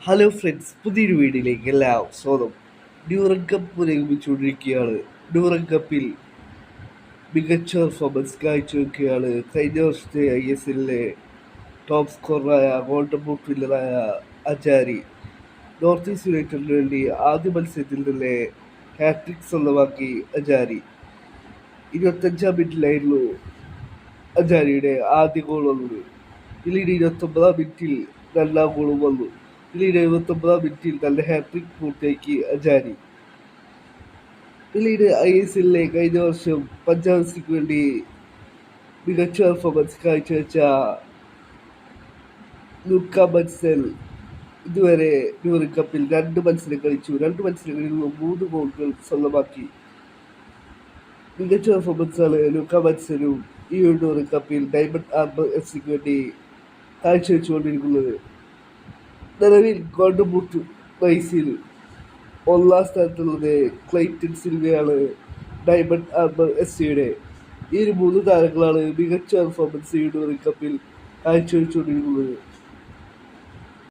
Hello friends, പുതിയൊരു വീഡിയോയിലേക്ക് എല്ലാം സ്വാഗതം. Durand cup പുരോഗമിച്ചുകൊണ്ടിരിക്കുകയാണ്. ഡ്യൂറൻ കപ്പിൽ മികച്ച പെർഫോമൻസ് കാഴ്ചവെക്കുകയാണ് കഴിഞ്ഞ വർഷത്തെ ISLലെ ടോപ്പ് സ്കോററായ ഗോൾഡൻ ബൂട്ട് വിന്നറായ അജാരി. നോർത്ത് ഈസ്റ്റ് യുണൈറ്റഡിന് വേണ്ടി ആദ്യ മത്സരത്തിൽ തന്നെ ഹാട്രിക് സ്വന്തമാക്കി അജാരി. 25-ാം മിനിറ്റിലായിരുന്നു അജാരിയുടെ ആദ്യ ഗോൾ വന്നത്. പിന്നീട് 29-ാം മിനിറ്റിൽ രണ്ടാം ഗോളും വന്നു. പിന്നീട് 79-ാം മിനിറ്റിൽ തന്റെ ഹാട്രിക് പൂർത്തിയാക്കി അജാരി. പിന്നീട് ISLലെ കഴിഞ്ഞ വർഷം പഞ്ചാബ് സിക്ക് വേണ്ടി മികച്ച പെർഫോമൻസ് കാഴ്ചവെച്ച ലൂക്ക ബൻസൽ ഇതുവരെ ഡ്യൂറൻ കപ്പിൽ 2 മത്സരം കളിച്ചു. 2 മത്സരങ്ങളിൽ നിന്നും 3 ഗോളുകൾ സ്വന്തമാക്കി. മികച്ച പെർഫോമൻസാണ് ലൂക്ക ബൻസലും ഈ ഡ്യൂറൻ കപ്പിൽ ഡയമണ്ട് ആർബർ FC വേണ്ടി കാഴ്ചവെച്ചുകൊണ്ടിരിക്കുന്നത്. നിലവിൽ ഗോൾഡൻ ബൂട്ട് റേസിൽ 1-ാം സ്ഥാനത്തുള്ളത് ക്ലൈറ്റൺ സിൽവയാണ്. ഡയമണ്ട് ആർബർ SCയുടെ ഈ 3 താരങ്ങളാണ് മികച്ച പെർഫോമൻസ് ഈ ഡ്യൂറൻ കപ്പിൽ കാഴ്ചവെച്ചുകൊണ്ടിരിക്കുന്നത്.